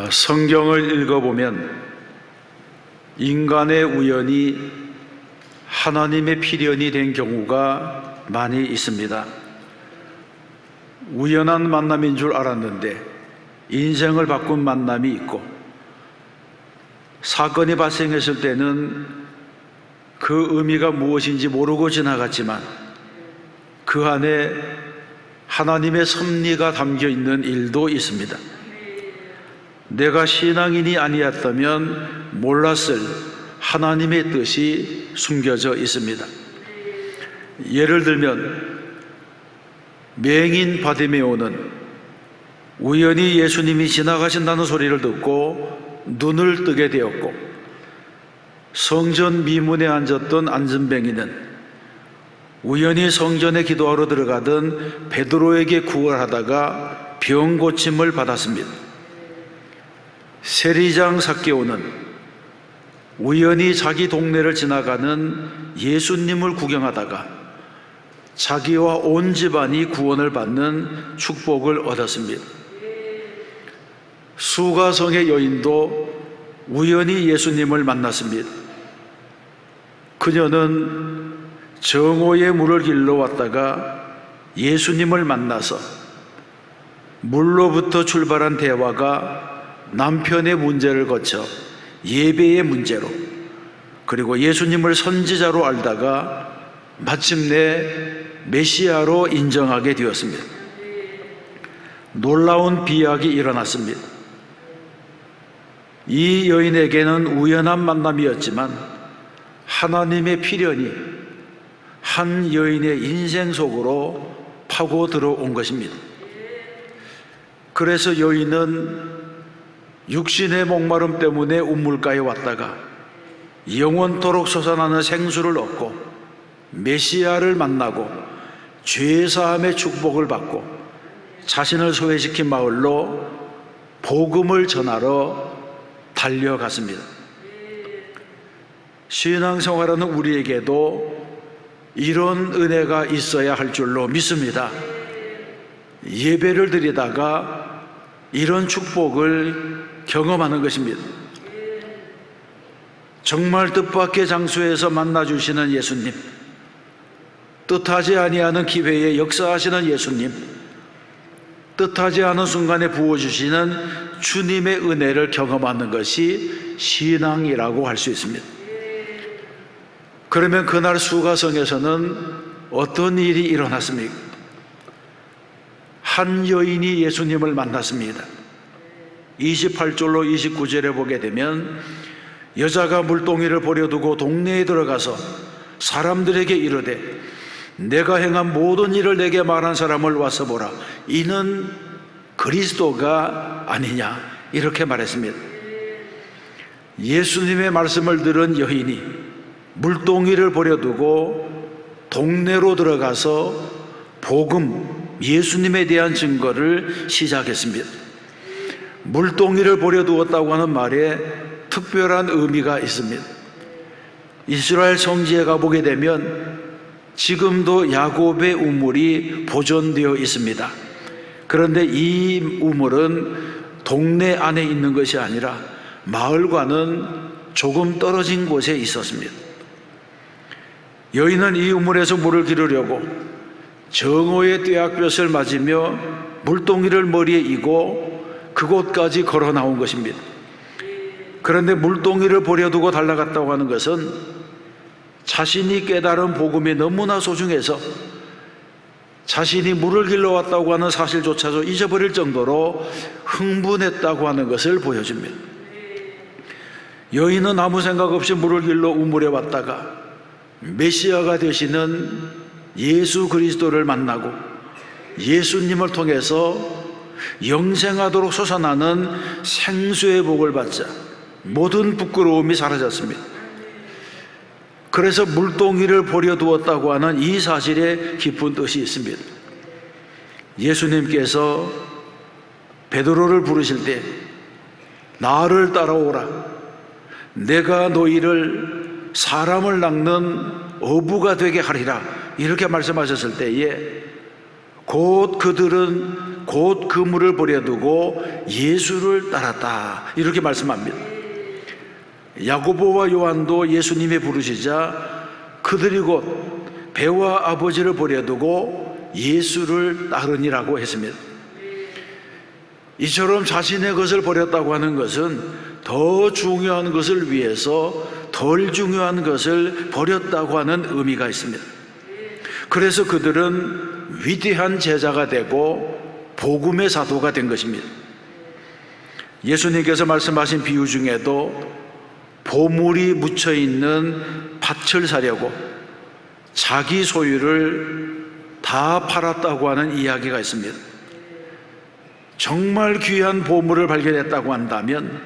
성경을 읽어보면 인간의 우연이 하나님의 필연이 된 경우가 많이 있습니다. 우연한 만남인 줄 알았는데 인생을 바꾼 만남이 있고, 사건이 발생했을 때는 그 의미가 무엇인지 모르고 지나갔지만 그 안에 하나님의 섭리가 담겨 있는 일도 있습니다. 내가 신앙인이 아니었다면 몰랐을 하나님의 뜻이 숨겨져 있습니다. 예를 들면 맹인 바디메오는 우연히 예수님이 지나가신다는 소리를 듣고 눈을 뜨게 되었고, 성전 미문에 앉았던 안진뱅이는 우연히 성전에 기도하러 들어가던 베드로에게 구걸하다가 병 고침을 받았습니다. 세리장 삭개오는 우연히 자기 동네를 지나가는 예수님을 구경하다가 자기와 온 집안이 구원을 받는 축복을 얻었습니다. 수가성의 여인도 우연히 예수님을 만났습니다. 그녀는 정오의 물을 길러 왔다가 예수님을 만나서 물로부터 출발한 대화가 남편의 문제를 거쳐 예배의 문제로, 그리고 예수님을 선지자로 알다가 마침내 메시아로 인정하게 되었습니다. 놀라운 비약이 일어났습니다. 이 여인에게는 우연한 만남이었지만 하나님의 필연이 한 여인의 인생 속으로 파고 들어온 것입니다. 그래서 여인은 육신의 목마름 때문에 우물가에 왔다가 영원토록 솟아나는 생수를 얻고 메시아를 만나고 죄사함의 축복을 받고 자신을 소외시킨 마을로 복음을 전하러 달려갔습니다. 신앙생활하는 우리에게도 이런 은혜가 있어야 할 줄로 믿습니다. 예배를 드리다가 이런 축복을 경험하는 것입니다. 정말 뜻밖의 장소에서 만나주시는 예수님, 뜻하지 아니하는 기회에 역사하시는 예수님, 뜻하지 않은 순간에 부어주시는 주님의 은혜를 경험하는 것이 신앙이라고 할 수 있습니다. 그러면 그날 수가성에서는 어떤 일이 일어났습니까? 한 여인이 예수님을 만났습니다. 28절로 29절에 보게 되면 여자가 물동이를 버려두고 동네에 들어가서 사람들에게 이르되 내가 행한 모든 일을 내게 말한 사람을 와서 보라, 이는 그리스도가 아니냐, 이렇게 말했습니다. 예수님의 말씀을 들은 여인이 물동이를 버려두고 동네로 들어가서 복음, 예수님에 대한 증거를 시작했습니다. 물동이를 버려두었다고 하는 말에 특별한 의미가 있습니다. 이스라엘 성지에 가보게 되면 지금도 야곱의 우물이 보존되어 있습니다. 그런데 이 우물은 동네 안에 있는 것이 아니라 마을과는 조금 떨어진 곳에 있었습니다. 여인은 이 우물에서 물을 기르려고 정오의 떼약볕을 맞으며 물동이를 머리에 이고 그곳까지 걸어 나온 것입니다. 그런데 물동이를 버려두고 달려갔다고 하는 것은 자신이 깨달은 복음이 너무나 소중해서 자신이 물을 길러왔다고 하는 사실조차도 잊어버릴 정도로 흥분했다고 하는 것을 보여줍니다. 여인은 아무 생각 없이 물을 길러 우물에 왔다가 메시아가 되시는 예수 그리스도를 만나고 예수님을 통해서 영생하도록 솟아나는 생수의 복을 받자 모든 부끄러움이 사라졌습니다. 그래서 물동이를 버려두었다고 하는 이 사실에 깊은 뜻이 있습니다. 예수님께서 베드로를 부르실 때 나를 따라오라, 내가 너희를 사람을 낚는 어부가 되게 하리라, 이렇게 말씀하셨을 때에 곧 그들은 곧 그물을 버려두고 예수를 따랐다. 이렇게 말씀합니다. 야고보와 요한도 예수님이 부르시자 그들이 곧 배와 아버지를 버려두고 예수를 따르니라고 했습니다. 이처럼 자신의 것을 버렸다고 하는 것은 더 중요한 것을 위해서 덜 중요한 것을 버렸다고 하는 의미가 있습니다. 그래서 그들은 위대한 제자가 되고 복음의 사도가 된 것입니다. 예수님께서 말씀하신 비유 중에도 보물이 묻혀 있는 밭을 사려고 자기 소유를 다 팔았다고 하는 이야기가 있습니다. 정말 귀한 보물을 발견했다고 한다면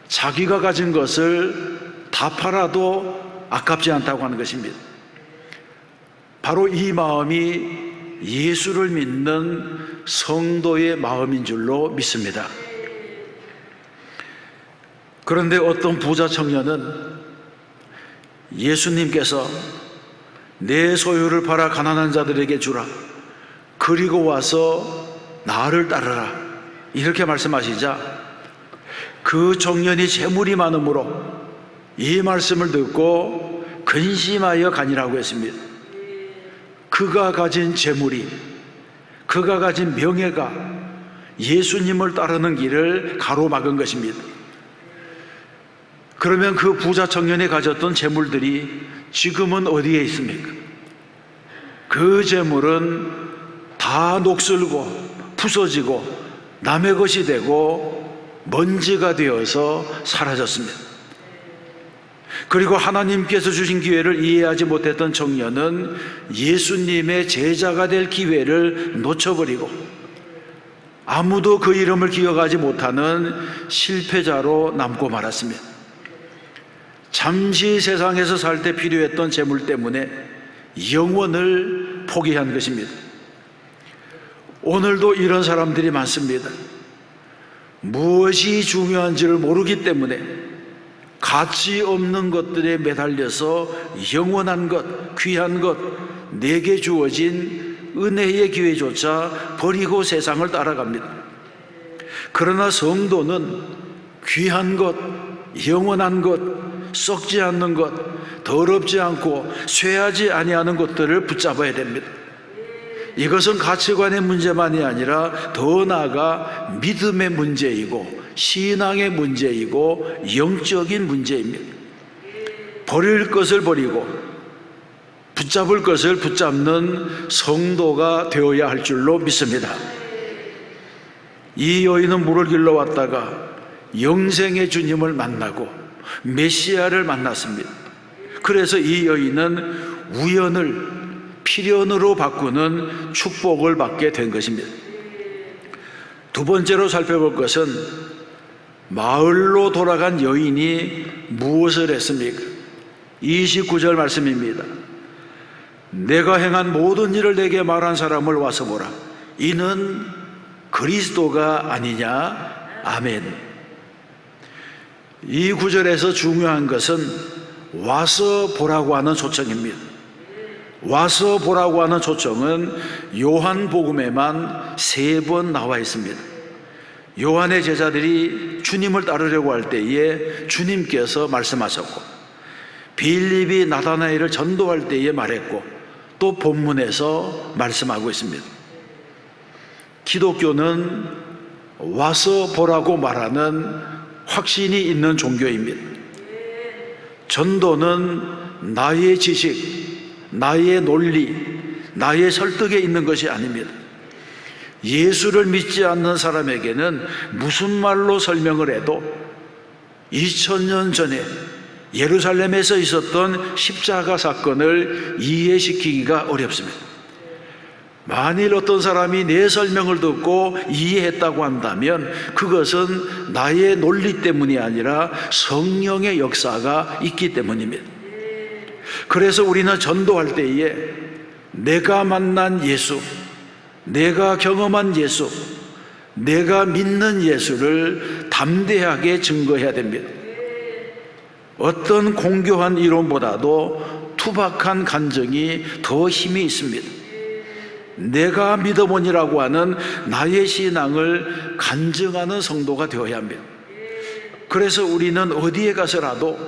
자기가 가진 것을 다 팔아도 아깝지 않다고 하는 것입니다. 바로 이 마음이 예수를 믿는 성도의 마음인 줄로 믿습니다. 그런데 어떤 부자 청년은 예수님께서 내 소유를 팔아 가난한 자들에게 주라, 그리고 와서 나를 따르라, 이렇게 말씀하시자 그 청년이 재물이 많으므로 이 말씀을 듣고 근심하여 가니라고 했습니다. 그가 가진 재물이, 그가 가진 명예가 예수님을 따르는 길을 가로막은 것입니다. 그러면 그 부자 청년이 가졌던 재물들이 지금은 어디에 있습니까? 그 재물은 다 녹슬고 부서지고 남의 것이 되고 먼지가 되어서 사라졌습니다. 그리고 하나님께서 주신 기회를 이해하지 못했던 청년은 예수님의 제자가 될 기회를 놓쳐버리고 아무도 그 이름을 기억하지 못하는 실패자로 남고 말았습니다. 잠시 세상에서 살 때 필요했던 재물 때문에 영원을 포기한 것입니다. 오늘도 이런 사람들이 많습니다. 무엇이 중요한지를 모르기 때문에 가치 없는 것들에 매달려서 영원한 것, 귀한 것, 내게 주어진 은혜의 기회조차 버리고 세상을 따라갑니다. 그러나 성도는 귀한 것, 영원한 것, 썩지 않는 것, 더럽지 않고 쇠하지 아니하는 것들을 붙잡아야 됩니다. 이것은 가치관의 문제만이 아니라 더 나아가 믿음의 문제이고 신앙의 문제이고 영적인 문제입니다. 버릴 것을 버리고 붙잡을 것을 붙잡는 성도가 되어야 할 줄로 믿습니다. 이 여인은 물을 길러 왔다가 영생의 주님을 만나고 메시아를 만났습니다. 그래서 이 여인은 우연을 필연으로 바꾸는 축복을 받게 된 것입니다. 두 번째로 살펴볼 것은 마을로 돌아간 여인이 무엇을 했습니까? 29절 말씀입니다. 내가 행한 모든 일을 내게 말한 사람을 와서 보라. 이는 그리스도가 아니냐? 아멘. 이 구절에서 중요한 것은 와서 보라고 하는 초청입니다. 와서 보라고 하는 초청은 요한복음에만 3번 나와 있습니다. 요한의 제자들이 주님을 따르려고 할 때에 주님께서 말씀하셨고, 빌립이 나다나엘을 전도할 때에 말했고, 또 본문에서 말씀하고 있습니다. 기독교는 와서 보라고 말하는 확신이 있는 종교입니다. 전도는 나의 지식, 나의 논리, 나의 설득에 있는 것이 아닙니다. 예수를 믿지 않는 사람에게는 무슨 말로 설명을 해도 2000년 전에 예루살렘에서 있었던 십자가 사건을 이해시키기가 어렵습니다. 만일 어떤 사람이 내 설명을 듣고 이해했다고 한다면 그것은 나의 논리 때문이 아니라 성령의 역사가 있기 때문입니다. 그래서 우리는 전도할 때에 내가 만난 예수, 내가 경험한 예수, 내가 믿는 예수를 담대하게 증거해야 됩니다. 어떤 공교한 이론보다도 투박한 간증이 더 힘이 있습니다. 내가 믿어보니라고 하는 나의 신앙을 간증하는 성도가 되어야 합니다. 그래서 우리는 어디에 가서라도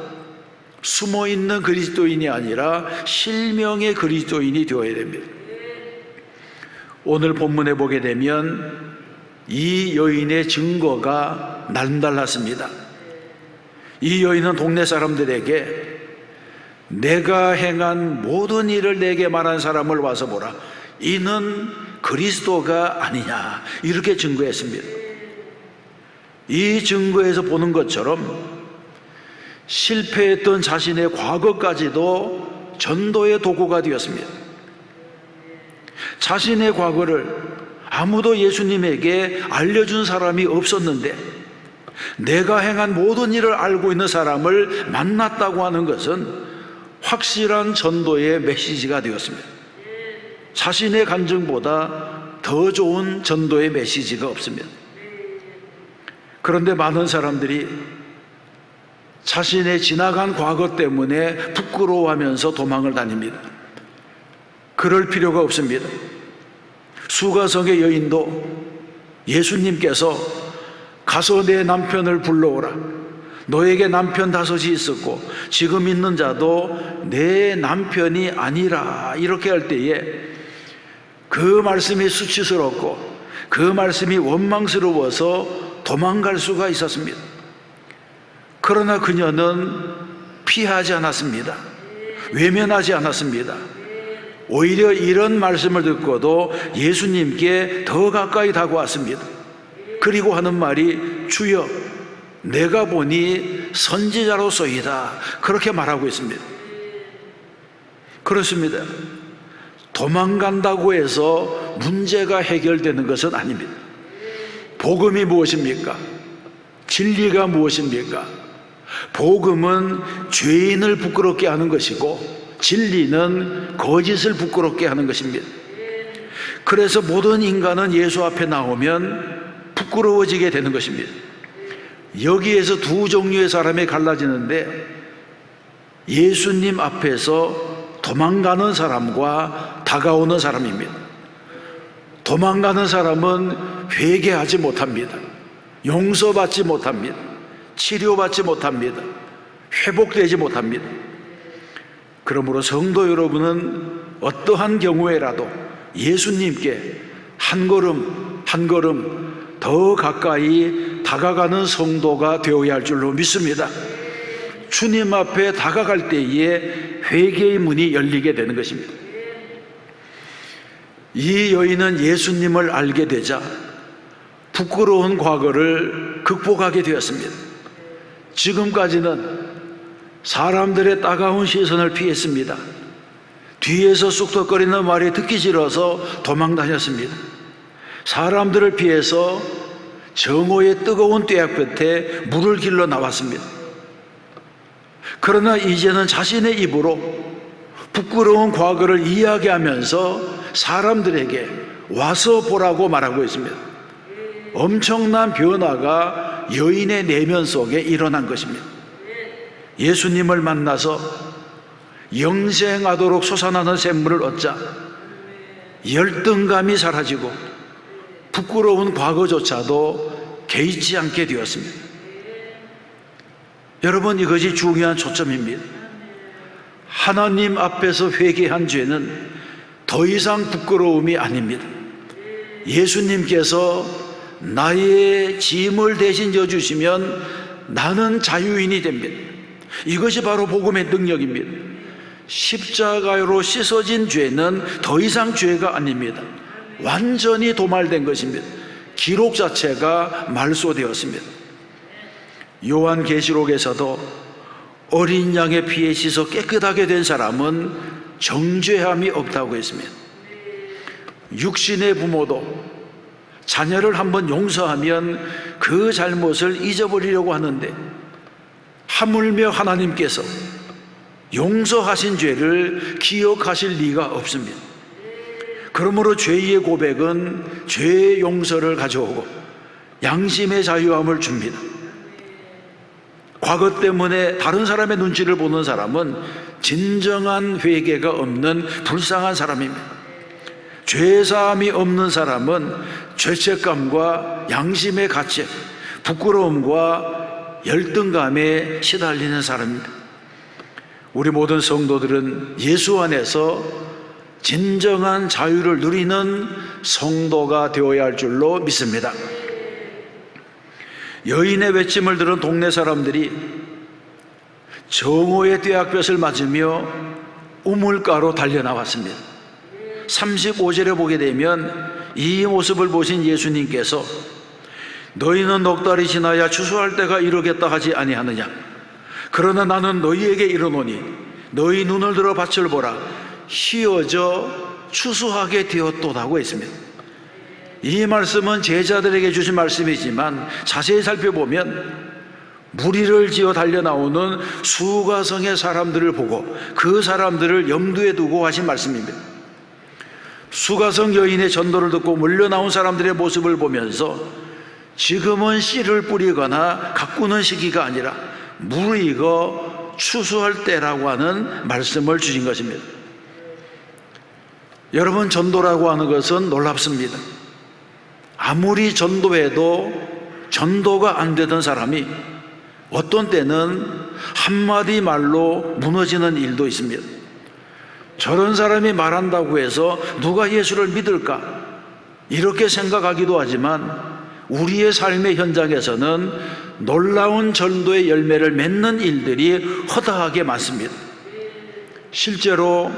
숨어있는 그리스도인이 아니라 실명의 그리스도인이 되어야 됩니다. 오늘 본문에 보게 되면 이 여인의 증거가 남달랐습니다. 이 여인은 동네 사람들에게 내가 행한 모든 일을 내게 말한 사람을 와서 보라, 이는 그리스도가 아니냐, 이렇게 증거했습니다. 이 증거에서 보는 것처럼 실패했던 자신의 과거까지도 전도의 도구가 되었습니다. 자신의 과거를 아무도 예수님에게 알려준 사람이 없었는데 내가 행한 모든 일을 알고 있는 사람을 만났다고 하는 것은 확실한 전도의 메시지가 되었습니다. 자신의 간증보다 더 좋은 전도의 메시지가 없습니다. 그런데 많은 사람들이 자신의 지나간 과거 때문에 부끄러워하면서 도망을 다닙니다. 그럴 필요가 없습니다. 수가성의 여인도 예수님께서 가서 내 남편을 불러오라, 너에게 남편 5이 있었고 지금 있는 자도 내 남편이 아니라, 이렇게 할 때에 그 말씀이 수치스럽고 그 말씀이 원망스러워서 도망갈 수가 있었습니다. 그러나 그녀는 피하지 않았습니다. 외면하지 않았습니다. 오히려 이런 말씀을 듣고도 예수님께 더 가까이 다가왔습니다. 그리고 하는 말이 주여 내가 보니 선지자로소이다, 그렇게 말하고 있습니다. 그렇습니다. 도망간다고 해서 문제가 해결되는 것은 아닙니다. 복음이 무엇입니까? 진리가 무엇입니까? 복음은 죄인을 부끄럽게 하는 것이고 진리는 거짓을 부끄럽게 하는 것입니다. 그래서 모든 인간은 예수 앞에 나오면 부끄러워지게 되는 것입니다. 여기에서 두 종류의 사람이 갈라지는데, 예수님 앞에서 도망가는 사람과 다가오는 사람입니다. 도망가는 사람은 회개하지 못합니다. 용서받지 못합니다. 치료받지 못합니다. 회복되지 못합니다. 그러므로 성도 여러분은 어떠한 경우에라도 예수님께 한 걸음 한 걸음 더 가까이 다가가는 성도가 되어야 할 줄로 믿습니다. 주님 앞에 다가갈 때에 회개의 문이 열리게 되는 것입니다. 이 여인은 예수님을 알게 되자 부끄러운 과거를 극복하게 되었습니다. 지금까지는 사람들의 따가운 시선을 피했습니다. 뒤에서 쑥덕거리는 말이 듣기 싫어서 도망 다녔습니다. 사람들을 피해서 정오의 뜨거운 뙤약 끝에 물을 길러 나왔습니다. 그러나 이제는 자신의 입으로 부끄러운 과거를 이야기하면서 사람들에게 와서 보라고 말하고 있습니다. 엄청난 변화가 여인의 내면 속에 일어난 것입니다. 예수님을 만나서 영생하도록 솟아나는 샘물을 얻자 열등감이 사라지고 부끄러운 과거조차도 개의치 않게 되었습니다. 여러분, 이것이 중요한 초점입니다. 하나님 앞에서 회개한 죄는 더 이상 부끄러움이 아닙니다. 예수님께서 나의 짐을 대신 져주시면 나는 자유인이 됩니다. 이것이 바로 복음의 능력입니다. 십자가로 씻어진 죄는 더 이상 죄가 아닙니다. 완전히 도말된 것입니다. 기록 자체가 말소되었습니다. 요한계시록에서도 어린 양의 피에 씻어 깨끗하게 된 사람은 정죄함이 없다고 했습니다. 육신의 부모도 자녀를 한번 용서하면 그 잘못을 잊어버리려고 하는데, 하물며 하나님께서 용서하신 죄를 기억하실 리가 없습니다. 그러므로 죄의 고백은 죄의 용서를 가져오고 양심의 자유함을 줍니다. 과거 때문에 다른 사람의 눈치를 보는 사람은 진정한 회개가 없는 불쌍한 사람입니다. 죄사함이 없는 사람은 죄책감과 양심의 가책, 부끄러움과 열등감에 시달리는 사람입니다. 우리 모든 성도들은 예수 안에서 진정한 자유를 누리는 성도가 되어야 할 줄로 믿습니다. 여인의 외침을 들은 동네 사람들이 정오의 떼약볕을 맞으며 우물가로 달려나왔습니다. 35절에 보게 되면 이 모습을 보신 예수님께서 너희는 넉 달이 지나야 추수할 때가 이르겠다 하지 아니하느냐? 그러나 나는 너희에게 이르노니 너희 눈을 들어 밭을 보라. 휘어져 추수하게 되었도다고 했습니다. 이 말씀은 제자들에게 주신 말씀이지만 자세히 살펴보면 무리를 지어 달려나오는 수가성의 사람들을 보고 그 사람들을 염두에 두고 하신 말씀입니다. 수가성 여인의 전도를 듣고 몰려나온 사람들의 모습을 보면서 지금은 씨를 뿌리거나 가꾸는 시기가 아니라 무르익어 추수할 때라고 하는 말씀을 주신 것입니다. 여러분, 전도라고 하는 것은 놀랍습니다. 아무리 전도해도 전도가 안 되던 사람이 어떤 때는 한마디 말로 무너지는 일도 있습니다. 저런 사람이 말한다고 해서 누가 예수를 믿을까? 이렇게 생각하기도 하지만 우리의 삶의 현장에서는 놀라운 전도의 열매를 맺는 일들이 허다하게 많습니다. 실제로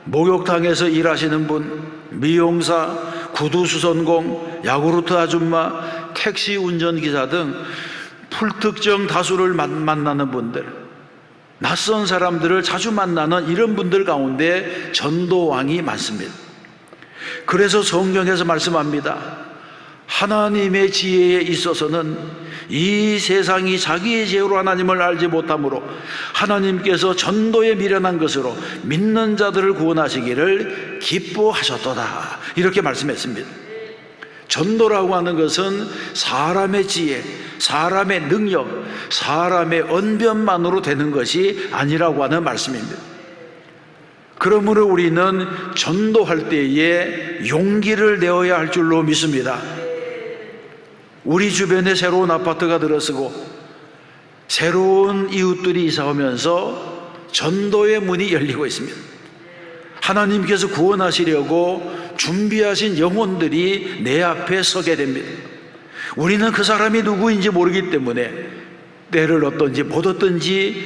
목욕탕에서 일하시는 분, 미용사, 구두수선공, 야구르트 아줌마, 택시 운전기사 등 불특정 다수를 만나는 분들, 낯선 사람들을 자주 만나는 이런 분들 가운데 전도왕이 많습니다. 그래서 성경에서 말씀합니다. 하나님의 지혜에 있어서는 이 세상이 자기의 지혜로 하나님을 알지 못하므로 하나님께서 전도에 미련한 것으로 믿는 자들을 구원하시기를 기뻐하셨도다, 이렇게 말씀했습니다. 전도라고 하는 것은 사람의 지혜, 사람의 능력, 사람의 언변만으로 되는 것이 아니라고 하는 말씀입니다. 그러므로 우리는 전도할 때에 용기를 내어야 할 줄로 믿습니다. 우리 주변에 새로운 아파트가 들어서고 새로운 이웃들이 이사 오면서 전도의 문이 열리고 있습니다. 하나님께서 구원하시려고 준비하신 영혼들이 내 앞에 서게 됩니다. 우리는 그 사람이 누구인지 모르기 때문에 때를 얻든지 못 얻든지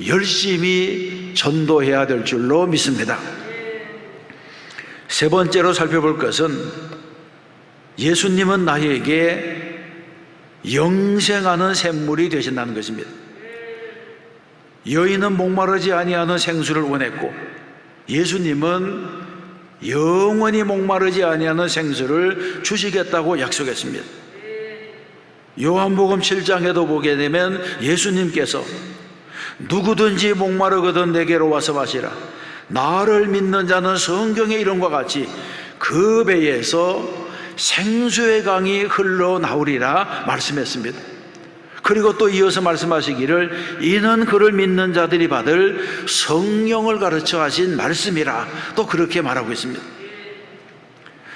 열심히 전도해야 될 줄로 믿습니다. 세 번째로 살펴볼 것은 예수님은 나에게 영생하는 샘물이 되신다는 것입니다. 여인은 목마르지 아니하는 생수를 원했고 예수님은 영원히 목마르지 아니하는 생수를 주시겠다고 약속했습니다. 요한복음 7장에도 보게 되면 예수님께서 누구든지 목마르거든 내게로 와서 마시라. 나를 믿는 자는 성경의 이름과 같이 그 배에서 생수의 강이 흘러나오리라 말씀했습니다. 그리고 또 이어서 말씀하시기를 이는 그를 믿는 자들이 받을 성령을 가르쳐 하신 말씀이라 또 그렇게 말하고 있습니다.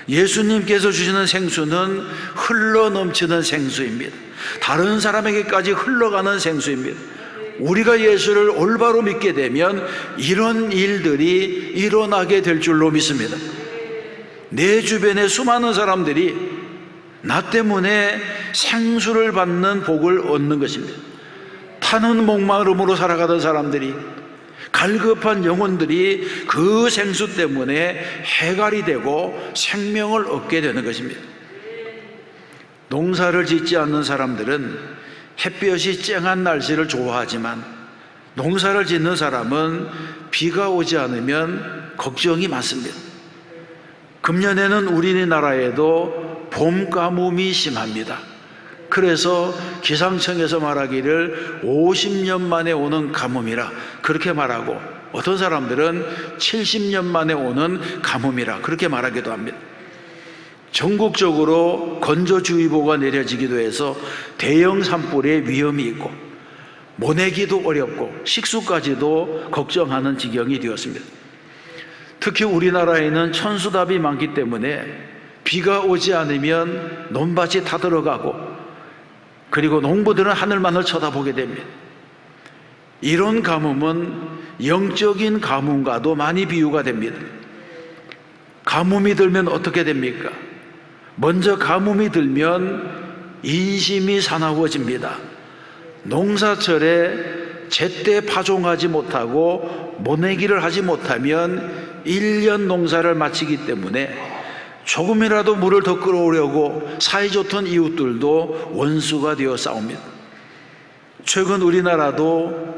예수님께서 주시는 생수는 흘러넘치는 생수입니다. 다른 사람에게까지 흘러가는 생수입니다. 우리가 예수를 올바로 믿게 되면 이런 일들이 일어나게 될 줄로 믿습니다. 내 주변에 수많은 사람들이 나 때문에 생수를 받는 복을 얻는 것입니다. 타는 목마름으로 살아가던 사람들이, 갈급한 영혼들이 그 생수 때문에 해갈이 되고 생명을 얻게 되는 것입니다. 농사를 짓지 않는 사람들은 햇볕이 쨍한 날씨를 좋아하지만 농사를 짓는 사람은 비가 오지 않으면 걱정이 많습니다. 금년에는 우리나라에도 봄 가뭄이 심합니다. 그래서 기상청에서 말하기를 50년 만에 오는 가뭄이라 그렇게 말하고, 어떤 사람들은 70년 만에 오는 가뭄이라 그렇게 말하기도 합니다. 전국적으로 건조주의보가 내려지기도 해서 대형 산불의 위험이 있고 모내기도 어렵고 식수까지도 걱정하는 지경이 되었습니다. 특히 우리나라에는 천수답이 많기 때문에 비가 오지 않으면 논밭이 타들어가고, 그리고 농부들은 하늘만을 쳐다보게 됩니다. 이런 가뭄은 영적인 가뭄과도 많이 비유가 됩니다. 가뭄이 들면 어떻게 됩니까? 먼저 가뭄이 들면 인심이 사나워집니다. 농사철에 제때 파종하지 못하고 모내기를 하지 못하면 1년 농사를 마치기 때문에 조금이라도 물을 더 끌어오려고 사이좋던 이웃들도 원수가 되어 싸웁니다. 최근 우리나라도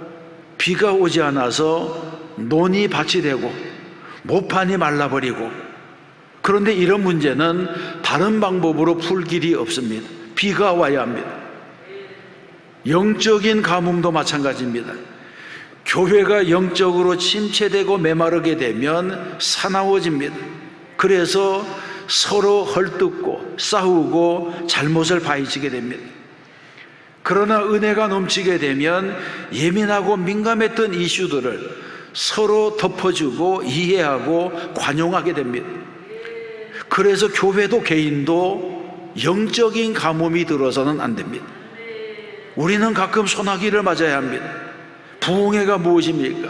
비가 오지 않아서 논이 밭이 되고 모판이 말라버리고, 그런데 이런 문제는 다른 방법으로 풀 길이 없습니다. 비가 와야 합니다. 영적인 가뭄도 마찬가지입니다. 교회가 영적으로 침체되고 메마르게 되면 사나워집니다. 그래서 서로 헐뜯고 싸우고 잘못을 파헤치게 됩니다. 그러나 은혜가 넘치게 되면 예민하고 민감했던 이슈들을 서로 덮어주고 이해하고 관용하게 됩니다. 그래서 교회도 개인도 영적인 가뭄이 들어서는 안 됩니다. 우리는 가끔 소나기를 맞아야 합니다. 부흥회가 무엇입니까?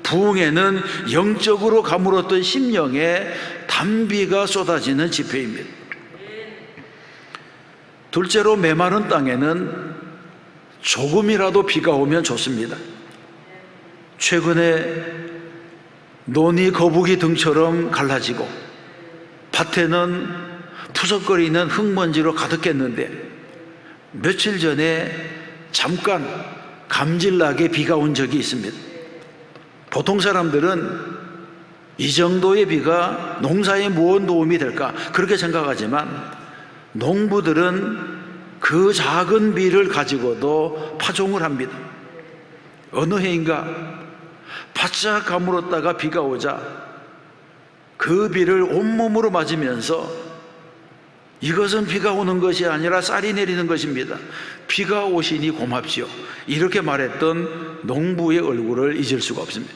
부흥회는 영적으로 가물었던 심령에 단비가 쏟아지는 집회입니다. 둘째로, 메마른 땅에는 조금이라도 비가 오면 좋습니다. 최근에 논이 거북이 등처럼 갈라지고 밭에는 푸석거리는 흙먼지로 가득했는데, 며칠 전에 잠깐 감질나게 비가 온 적이 있습니다. 보통 사람들은 이 정도의 비가 농사에 무언 도움이 될까 그렇게 생각하지만, 농부들은 그 작은 비를 가지고도 파종을 합니다. 어느 해인가 바짝 가물었다가 비가 오자 그 비를 온몸으로 맞으면서 이것은 비가 오는 것이 아니라 쌀이 내리는 것입니다. 비가 오시니 고맙시오. 이렇게 말했던 농부의 얼굴을 잊을 수가 없습니다.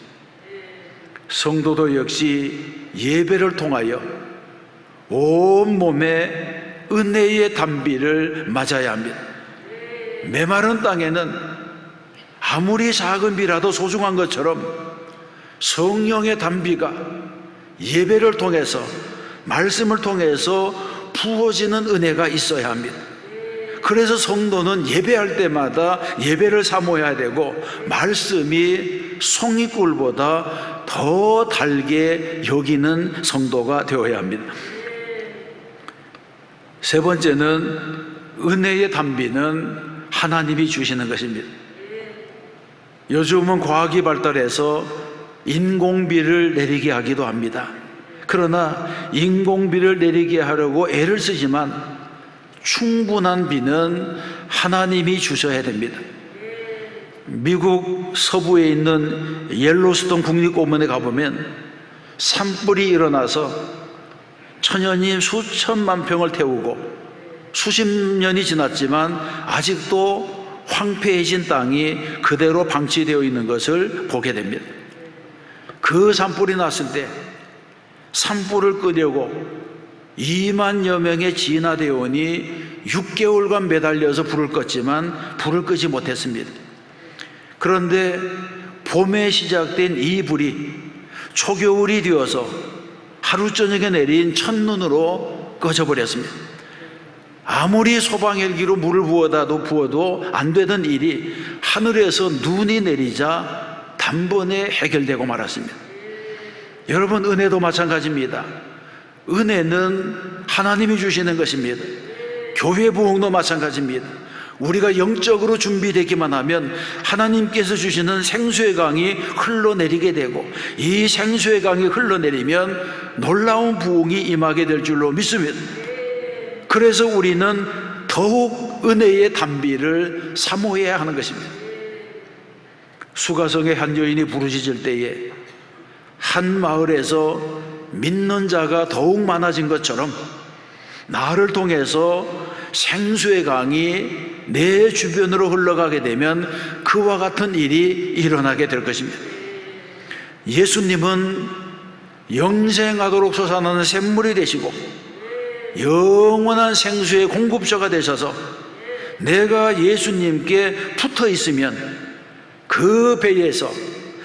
성도도 역시 예배를 통하여 온몸에 은혜의 단비를 맞아야 합니다. 메마른 땅에는 아무리 작은 비라도 소중한 것처럼 성령의 단비가 예배를 통해서, 말씀을 통해서 부어지는 은혜가 있어야 합니다. 그래서 성도는 예배할 때마다 예배를 사모해야 되고, 말씀이 송이꿀보다 더 달게 여기는 성도가 되어야 합니다. 세 번째는, 은혜의 단비는 하나님이 주시는 것입니다. 요즘은 과학이 발달해서 인공비를 내리게 하기도 합니다. 그러나 인공비를 내리게 하려고 애를 쓰지만 충분한 비는 하나님이 주셔야 됩니다. 미국 서부에 있는 옐로스톤 국립공원에 가보면 산불이 일어나서 천연이 수천만 평을 태우고 수십 년이 지났지만 아직도 황폐해진 땅이 그대로 방치되어 있는 것을 보게 됩니다. 그 산불이 났을 때 산불을 끄려고 2만여 명의 진화대원이 6개월간 매달려서 불을 껐지만 불을 끄지 못했습니다. 그런데 봄에 시작된 이 불이 초겨울이 되어서 하루 저녁에 내린 첫눈으로 꺼져버렸습니다. 아무리 소방헬기로 물을 부어도 안 되던 일이 하늘에서 눈이 내리자 단번에 해결되고 말았습니다. 여러분, 은혜도 마찬가지입니다. 은혜는 하나님이 주시는 것입니다. 교회 부흥도 마찬가지입니다. 우리가 영적으로 준비되기만 하면 하나님께서 주시는 생수의 강이 흘러내리게 되고, 이 생수의 강이 흘러내리면 놀라운 부흥이 임하게 될 줄로 믿습니다. 그래서 우리는 더욱 은혜의 단비를 사모해야 하는 것입니다. 수가성의 한 여인이 부르짖을 때에 한 마을에서 믿는 자가 더욱 많아진 것처럼 나를 통해서 생수의 강이 내 주변으로 흘러가게 되면 그와 같은 일이 일어나게 될 것입니다. 예수님은 영생하도록 솟아나는 샘물이 되시고 영원한 생수의 공급자가 되셔서 내가 예수님께 붙어 있으면 그 배에서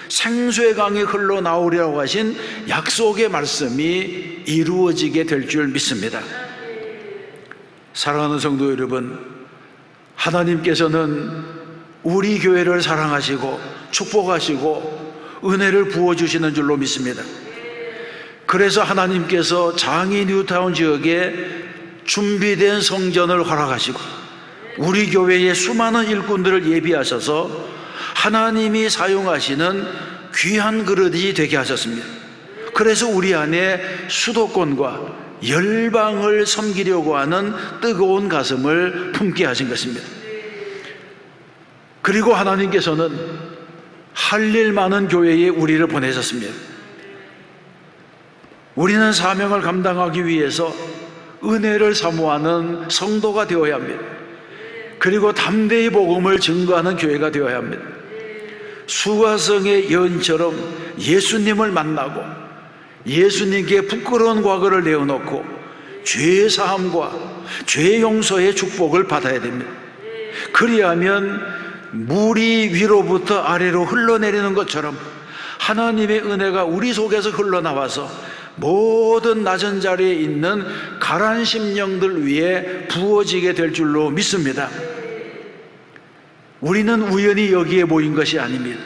생수의 강이 흘러나오리라고 하신 약속의 말씀이 이루어지게 될 줄 믿습니다. 사랑하는 성도 여러분, 하나님께서는 우리 교회를 사랑하시고 축복하시고 은혜를 부어주시는 줄로 믿습니다. 그래서 하나님께서 장이 뉴타운 지역에 준비된 성전을 허락하시고 우리 교회의 수많은 일꾼들을 예비하셔서 하나님이 사용하시는 귀한 그릇이 되게 하셨습니다. 그래서 우리 안에 수도권과 열방을 섬기려고 하는 뜨거운 가슴을 품게 하신 것입니다. 그리고 하나님께서는 할 일 많은 교회에 우리를 보내셨습니다. 우리는 사명을 감당하기 위해서 은혜를 사모하는 성도가 되어야 합니다. 그리고 담대히 복음을 증거하는 교회가 되어야 합니다. 수가성의 여인처럼 예수님을 만나고 예수님께 부끄러운 과거를 내어놓고 죄 사함과 죄 용서의 축복을 받아야 됩니다. 그리하면 물이 위로부터 아래로 흘러내리는 것처럼 하나님의 은혜가 우리 속에서 흘러나와서 모든 낮은 자리에 있는 가라앉은 심령들 위에 부어지게 될 줄로 믿습니다. 우리는 우연히 여기에 모인 것이 아닙니다.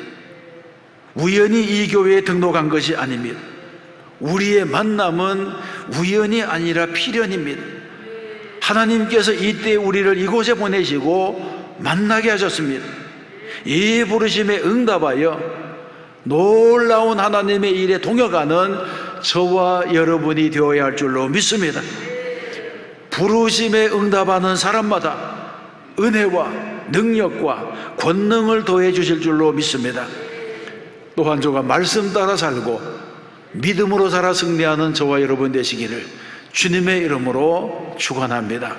우연히 이 교회에 등록한 것이 아닙니다. 우리의 만남은 우연이 아니라 필연입니다. 하나님께서 이때 우리를 이곳에 보내시고 만나게 하셨습니다. 이 부르심에 응답하여 놀라운 하나님의 일에 동역하는 저와 여러분이 되어야 할 줄로 믿습니다. 부르심에 응답하는 사람마다 은혜와 능력과 권능을 더해 주실 줄로 믿습니다. 또한 저가 말씀 따라 살고 믿음으로 살아 승리하는 저와 여러분 되시기를 주님의 이름으로 축원합니다.